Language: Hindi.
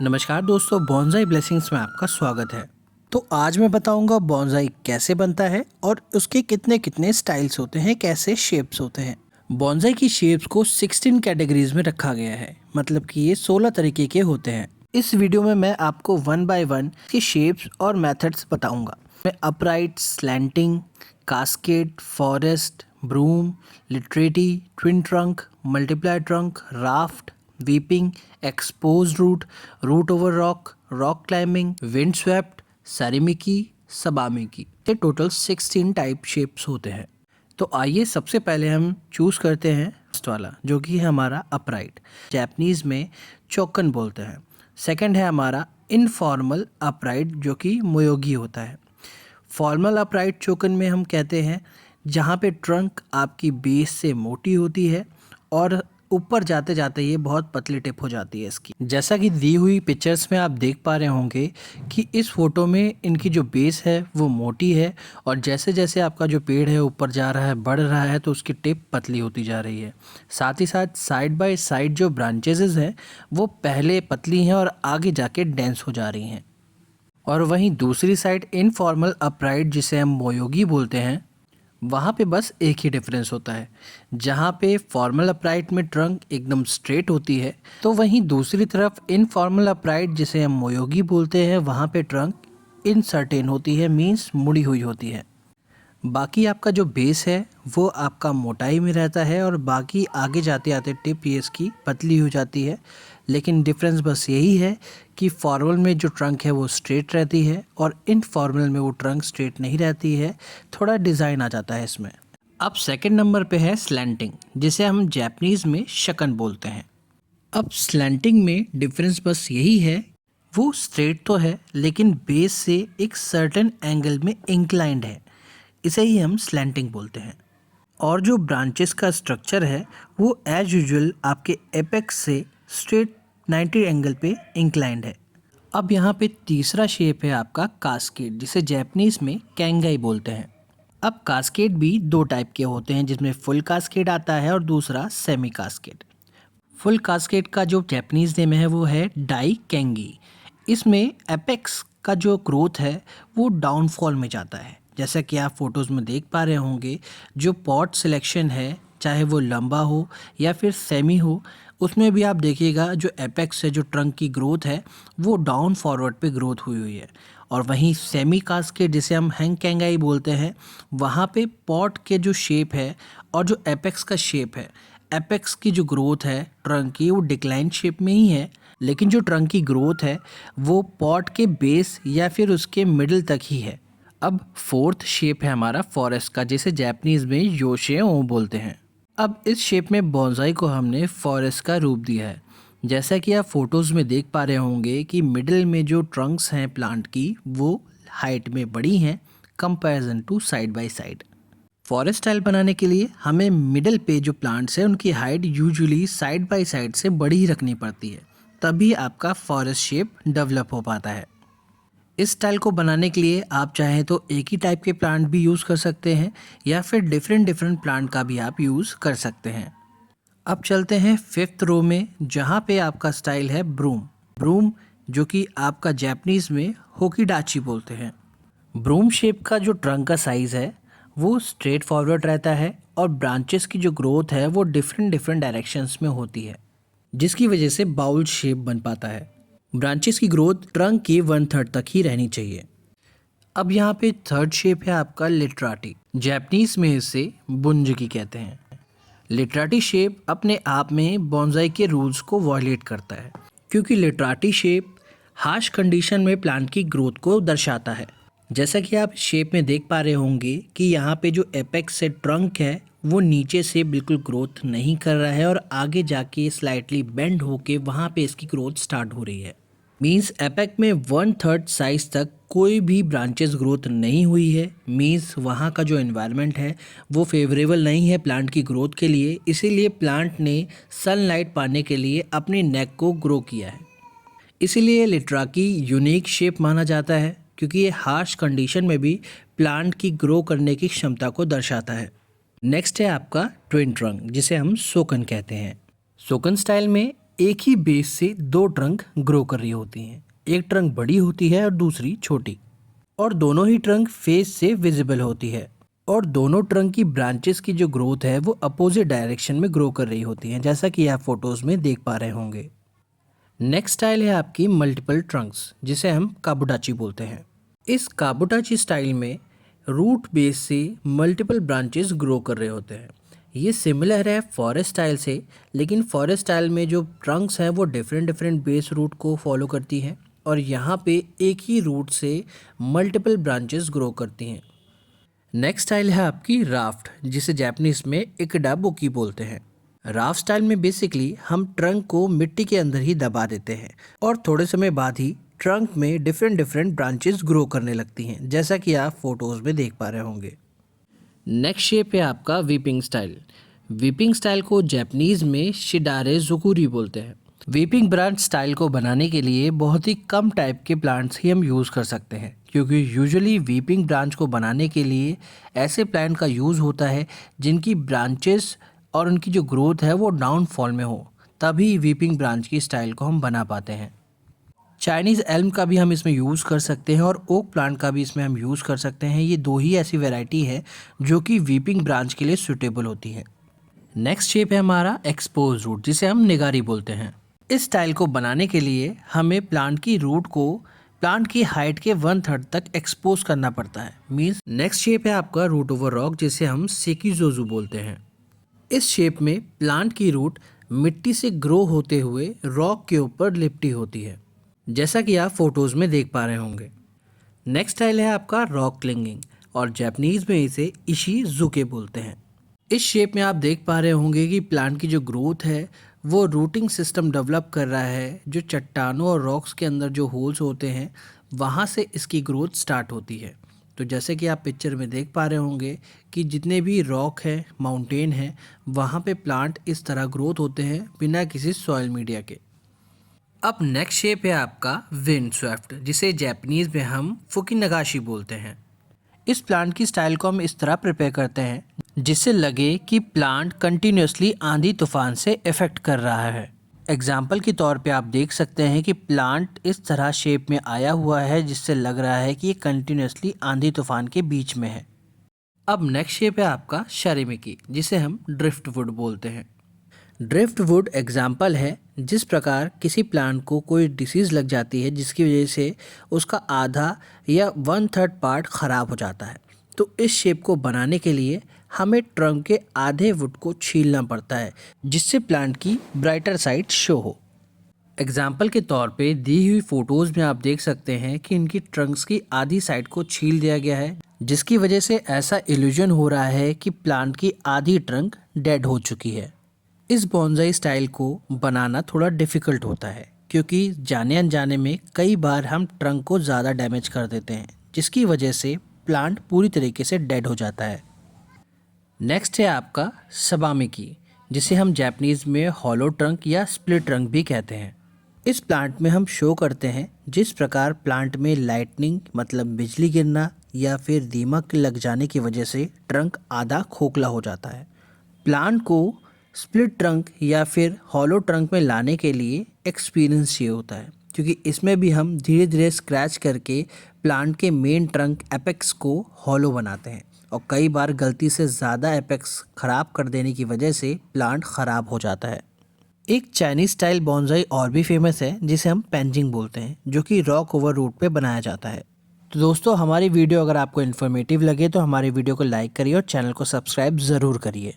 नमस्कार दोस्तों, बॉन्साई ब्लेसिंग्स में आपका स्वागत है। तो आज मैं बताऊंगा बॉन्साई कैसे बनता है और उसके कितने कितने स्टाइल्स होते हैं, कैसे शेप्स होते हैं। बॉन्साई की शेप्स को 16 कैटेगरीज में रखा गया है, मतलब कि ये 16 तरीके के होते हैं। इस वीडियो में मैं आपको वन बाय वन की शेप्स और मेथड्स बताऊंगा। मैं upright, slanting, cascade, forest, broom, literati, twin trunk, multiply trunk, raft, weeping, expose root, root over rock, rock climbing, wind swept, सैरिमिकी, सबामिकी, ये टोटल 16 टाइप शेप्स होते हैं। तो आइए सबसे पहले हम चूज करते हैं फर्स्ट वाला, जो कि है हमारा अपराइट। जापानीज में चोकन बोलते हैं। सेकंड है हमारा इनफॉर्मल अपराइट, जो कि मोयोगी होता है। फॉर्मल अपराइट चोकन में हम कहते हैं जहाँ पे ट्रंक आपकी बेस से मोटी होती है और ऊपर जाते जाते ये बहुत पतली टिप हो जाती है इसकी। जैसा कि दी हुई पिक्चर्स में आप देख पा रहे होंगे कि इस फोटो में इनकी जो बेस है वो मोटी है और जैसे जैसे आपका जो पेड़ है ऊपर जा रहा है, बढ़ रहा है, तो उसकी टिप पतली होती जा रही है। साथ ही साथ साइड बाय साइड जो ब्रांचेस हैं वो पहले पतली हैं और आगे जाके डेंस हो जा रही हैं। और वहीं दूसरी साइड इनफॉर्मल अपराइट, जिसे हम मोयोगी बोलते हैं, वहाँ पे बस एक ही डिफरेंस होता है। जहाँ पे फॉर्मल अपराइट में ट्रंक एकदम स्ट्रेट होती है, तो वहीं दूसरी तरफ इनफॉर्मल अपराइट, जिसे हम मोयोगी बोलते हैं, वहाँ पे ट्रंक इनसर्टेन होती है, मीन्स मुड़ी हुई होती है। बाकी आपका जो बेस है वो आपका मोटाई में रहता है और बाकी आगे जाते आते टिप ये इसकी पतली हो जाती है। लेकिन डिफरेंस बस यही है कि फॉर्मल में जो ट्रंक है वो स्ट्रेट रहती है और इनफॉर्मल में वो ट्रंक स्ट्रेट नहीं रहती है, थोड़ा डिज़ाइन आ जाता है इसमें। अब सेकंड नंबर पे है स्लैंटिंग, जिसे हम जापानीज़ में शकन बोलते हैं। अब स्लैंटिंग में डिफरेंस बस यही है, वो स्ट्रेट तो है लेकिन बेस से एक सर्टेन एंगल में इंक्लाइंड है, इसे ही हम स्लैंटिंग बोलते हैं। और जो ब्रांचेस का स्ट्रक्चर है वो एज यूजुअल आपके एपेक्स से स्ट्रेट 90 एंगल पे इंक्लाइंड है। अब यहाँ पे तीसरा शेप है आपका कास्केड, जिसे जापानीज में कैंगाई बोलते हैं। अब कास्केड भी दो टाइप के होते हैं, जिसमें फुल कास्केड आता है और दूसरा सेमी कास्केड। फुल कास्केड का जो जापानीज नेम है वो है डाई कैंगी। इसमें एपेक्स का जो ग्रोथ है वो डाउनफॉल में जाता है। जैसा कि आप फोटोज़ में देख पा रहे होंगे, जो पॉट सिलेक्शन है, चाहे वो लंबा हो या फिर सेमी हो, उसमें भी आप देखिएगा जो एपेक्स है, जो ट्रंक की ग्रोथ है, वो डाउन फॉरवर्ड पे ग्रोथ हुई हुई है। और वहीं सेमी कास्केड, जिसे हम हैंग कैंगाई बोलते हैं, वहाँ पे पॉट के जो शेप है और जो एपेक्स का शेप है, एपेक्स की जो ग्रोथ है ट्रंक की, वो डिक्लाइन शेप में ही है, लेकिन जो ट्रंक की ग्रोथ है वो पॉट के बेस या फिर उसके मिडिल तक ही है। अब फोर्थ शेप है हमारा फॉरेस्ट का, जिसे जापानीज में योशेओ बोलते हैं। अब इस शेप में बॉन्साई को हमने फॉरेस्ट का रूप दिया है। जैसा कि आप फोटोज़ में देख पा रहे होंगे कि मिडिल में जो ट्रंक्स हैं प्लांट की, वो हाइट में बड़ी हैं comparison to side by side. Forest style बनाने के लिए हमें मिडिल पे जो प्लांट्स हैं उनकी height usually side by side से बड़ी ही रखनी पड़ती है, तभी आपका फॉरेस्ट शेप डेवलप हो पाता है। इस स्टाइल को बनाने के लिए आप चाहें तो एक ही टाइप के प्लांट भी यूज़ कर सकते हैं या फिर डिफरेंट प्लांट का भी आप यूज़ कर सकते हैं। अब चलते हैं फिफ्थ रो में, जहाँ पे आपका स्टाइल है ब्रूम। ब्रूम, जो कि आपका जापानीज में होकीडाची बोलते हैं। ब्रूम शेप का जो ट्रंक का साइज़ है वो स्ट्रेट फॉरवर्ड रहता है और ब्रांचेस की जो ग्रोथ है वो डिफरेंट डायरेक्शंस में होती है, जिसकी वजह से बाउल शेप बन पाता है। ब्रांचेस की ग्रोथ ट्रंक की 1/3 तक ही रहनी चाहिए। अब यहाँ पे थर्ड शेप है आपका लिटराटी। जापानीज में इसे बुंजकी कहते हैं। लिटराटी शेप अपने आप में बॉन्साई के रूल्स को वॉयलेट करता है, क्योंकि लिटराटी शेप हार्श कंडीशन में प्लांट की ग्रोथ को दर्शाता है। जैसा कि आप शेप में देख पा रहे होंगे कि यहाँ पे जो एपेक्स से ट्रंक है वो नीचे से बिल्कुल ग्रोथ नहीं कर रहा है और आगे जाके स्लाइटली बेंड होके वहाँ पे इसकी ग्रोथ स्टार्ट हो रही है। मीन्स एपेक में 1/3 साइज तक कोई भी ब्रांचेस ग्रोथ नहीं हुई है। मीन्स वहाँ का जो एनवायरनमेंट है वो फेवरेबल नहीं है प्लांट की ग्रोथ के लिए, इसीलिए प्लांट ने सनलाइट पाने के लिए अपनी नेक को ग्रो किया है। इसीलिए लिट्राकी यूनिक शेप माना जाता है, क्योंकि ये हार्श कंडीशन में भी प्लांट की ग्रो करने की क्षमता को दर्शाता है। नेक्स्ट है आपका ट्विन ट्रंक, जिसे हम सोकन कहते हैं। सोकन स्टाइल में एक ही बेस से दो ट्रंक ग्रो कर रही होती हैं। एक ट्रंक बड़ी होती है और दूसरी छोटी, और दोनों ही ट्रंक फेस से विजिबल होती है, और दोनों ट्रंक की ब्रांचेस की जो ग्रोथ है वो अपोजिट डायरेक्शन में ग्रो कर रही होती हैं, जैसा कि आप फोटोज में देख पा रहे होंगे। नेक्स्ट स्टाइल है आपकी मल्टीपल ट्रंक्स, जिसे हम काबुटाची बोलते हैं। इस काबुटाची स्टाइल में रूट बेस से मल्टीपल ब्रांचेस ग्रो कर रहे होते हैं। ये सिमिलर है फॉरेस्ट स्टाइल से, लेकिन फॉरेस्ट स्टाइल में जो ट्रंक्स हैं वो डिफरेंट बेस रूट को फॉलो करती हैं, और यहाँ पे एक ही रूट से मल्टीपल ब्रांचेस ग्रो करती हैं। नेक्स्ट स्टाइल है आपकी राफ्ट, जिसे जापानीज में इकडाबुकी बोलते हैं। राफ्ट स्टाइल में बेसिकली हम ट्रंक को मिट्टी के अंदर ही दबा देते हैं, और थोड़े समय बाद ही ट्रंक में डिफरेंट ब्रांचेस ग्रो करने लगती हैं, जैसा कि आप फोटोज में देख पा रहे होंगे। नेक्स्ट शेप है आपका वीपिंग स्टाइल। वीपिंग स्टाइल को जापानीज में शिडारे ज़ुकुरी बोलते हैं। वीपिंग ब्रांच स्टाइल को बनाने के लिए बहुत ही कम टाइप के प्लांट्स ही हम यूज़ कर सकते हैं, क्योंकि यूजुअली वीपिंग ब्रांच को बनाने के लिए ऐसे प्लांट का यूज़ होता है जिनकी ब्रांचेस और उनकी जो ग्रोथ है वो डाउनफॉल में हो, तभी वीपिंग ब्रांच की स्टाइल को हम बना पाते हैं। चाइनीज़ एल्म का भी हम इसमें यूज़ कर सकते हैं, और ओक प्लांट का भी इसमें हम यूज़ कर सकते हैं। ये दो ही ऐसी वैरायटी है जो कि वीपिंग ब्रांच के लिए सूटेबल होती है। नेक्स्ट शेप है हमारा एक्सपोज रूट, जिसे हम निगारी बोलते हैं। इस स्टाइल को बनाने के लिए हमें प्लांट की रूट को प्लांट की हाइट के 1/3 तक एक्सपोज करना पड़ता है। मीन्स नेक्स्ट शेप है आपका रूट ओवर रॉक, जिसे हम सेकीजोजू बोलते हैं। इस शेप में प्लांट की रूट मिट्टी से ग्रो होते हुए रॉक के ऊपर लिपटी होती है, जैसा कि आप फोटोज में देख पा रहे होंगे। नेक्स्ट स्टाइल है आपका रॉक क्लिंगिंग, और जापानीज में इसे इशिजुके बोलते हैं। इस शेप में आप देख पा रहे होंगे कि प्लांट की जो ग्रोथ है वो रूटिंग सिस्टम डेवलप कर रहा है। जो चट्टानों और रॉक्स के अंदर जो होल्स होते हैं वहाँ से इसकी ग्रोथ स्टार्ट होती है। तो जैसे कि आप पिक्चर में देख पा रहे होंगे कि जितने भी रॉक है, माउंटेन है, वहाँ पे प्लांट इस तरह ग्रोथ होते हैं बिना किसी सॉइल मीडिया के। अब नेक्स्ट शेप है आपका विंड स्वेफ्ट, जिसे जापानीज में हम फुकिनगाशी बोलते हैं। इस प्लांट की स्टाइल को हम इस तरह प्रिपेयर करते हैं जिससे लगे कि प्लांट कंटिन्यूसली आंधी तूफान से इफेक्ट कर रहा है। एग्जाम्पल के तौर पे आप देख सकते हैं कि प्लांट इस तरह शेप में आया हुआ है, जिससे लग रहा है कि ये कंटिन्यूसली आंधी तूफान के बीच में है। अब नेक्स्ट शेप है आपका शरीमिकी, जिसे हम ड्रिफ्ट वुड बोलते हैं। ड्रिफ्ट वुड एग्जाम्पल है जिस प्रकार किसी प्लांट को कोई डिसीज़ लग जाती है जिसकी वजह से उसका आधा या 1/3 पार्ट ख़राब हो जाता है। तो इस शेप को बनाने के लिए हमें ट्रंक के आधे वुड को छीलना पड़ता है, जिससे प्लांट की ब्राइटर साइड शो हो। एग्जाम्पल के तौर पे दी हुई फोटोज़ में आप देख सकते हैं कि इनकी ट्रंक्स की आधी साइड को छील दिया गया है, जिसकी वजह से ऐसा इल्यूजन हो रहा है कि प्लांट की आधी ट्रंक डेड हो चुकी है। इस बॉन्जाई स्टाइल को बनाना थोड़ा डिफ़िकल्ट होता है, क्योंकि जाने अनजाने में कई बार हम ट्रंक को ज़्यादा डैमेज कर देते हैं, जिसकी वजह से प्लांट पूरी तरीके से डेड हो जाता है। नेक्स्ट है आपका सबामिकी, जिसे हम जापानीज़ में हॉलो ट्रंक या स्प्लिट ट्रंक भी कहते हैं। इस प्लांट में हम शो करते हैं जिस प्रकार प्लांट में लाइटनिंग मतलब बिजली गिरना या फिर दीमक लग जाने की वजह से ट्रंक आधा खोखला हो जाता है। प्लांट को स्प्लिट ट्रंक या फिर हॉलो ट्रंक में लाने के लिए एक्सपीरियंस चाहिए होता है, क्योंकि इसमें भी हम धीरे धीरे स्क्रैच करके प्लांट के मेन ट्रंक एपेक्स को हॉलो बनाते हैं, और कई बार गलती से ज़्यादा एपेक्स ख़राब कर देने की वजह से प्लांट ख़राब हो जाता है। एक चाइनीज़ स्टाइल बॉन्जाई और भी फेमस है, जिसे हम पेंजिंग बोलते हैं, जो कि रॉक ओवर रूट पे बनाया जाता है। तो दोस्तों, हमारी वीडियो अगर आपको इन्फॉर्मेटिव लगे तो हमारी वीडियो को लाइक करिए और चैनल को सब्सक्राइब ज़रूर करिए।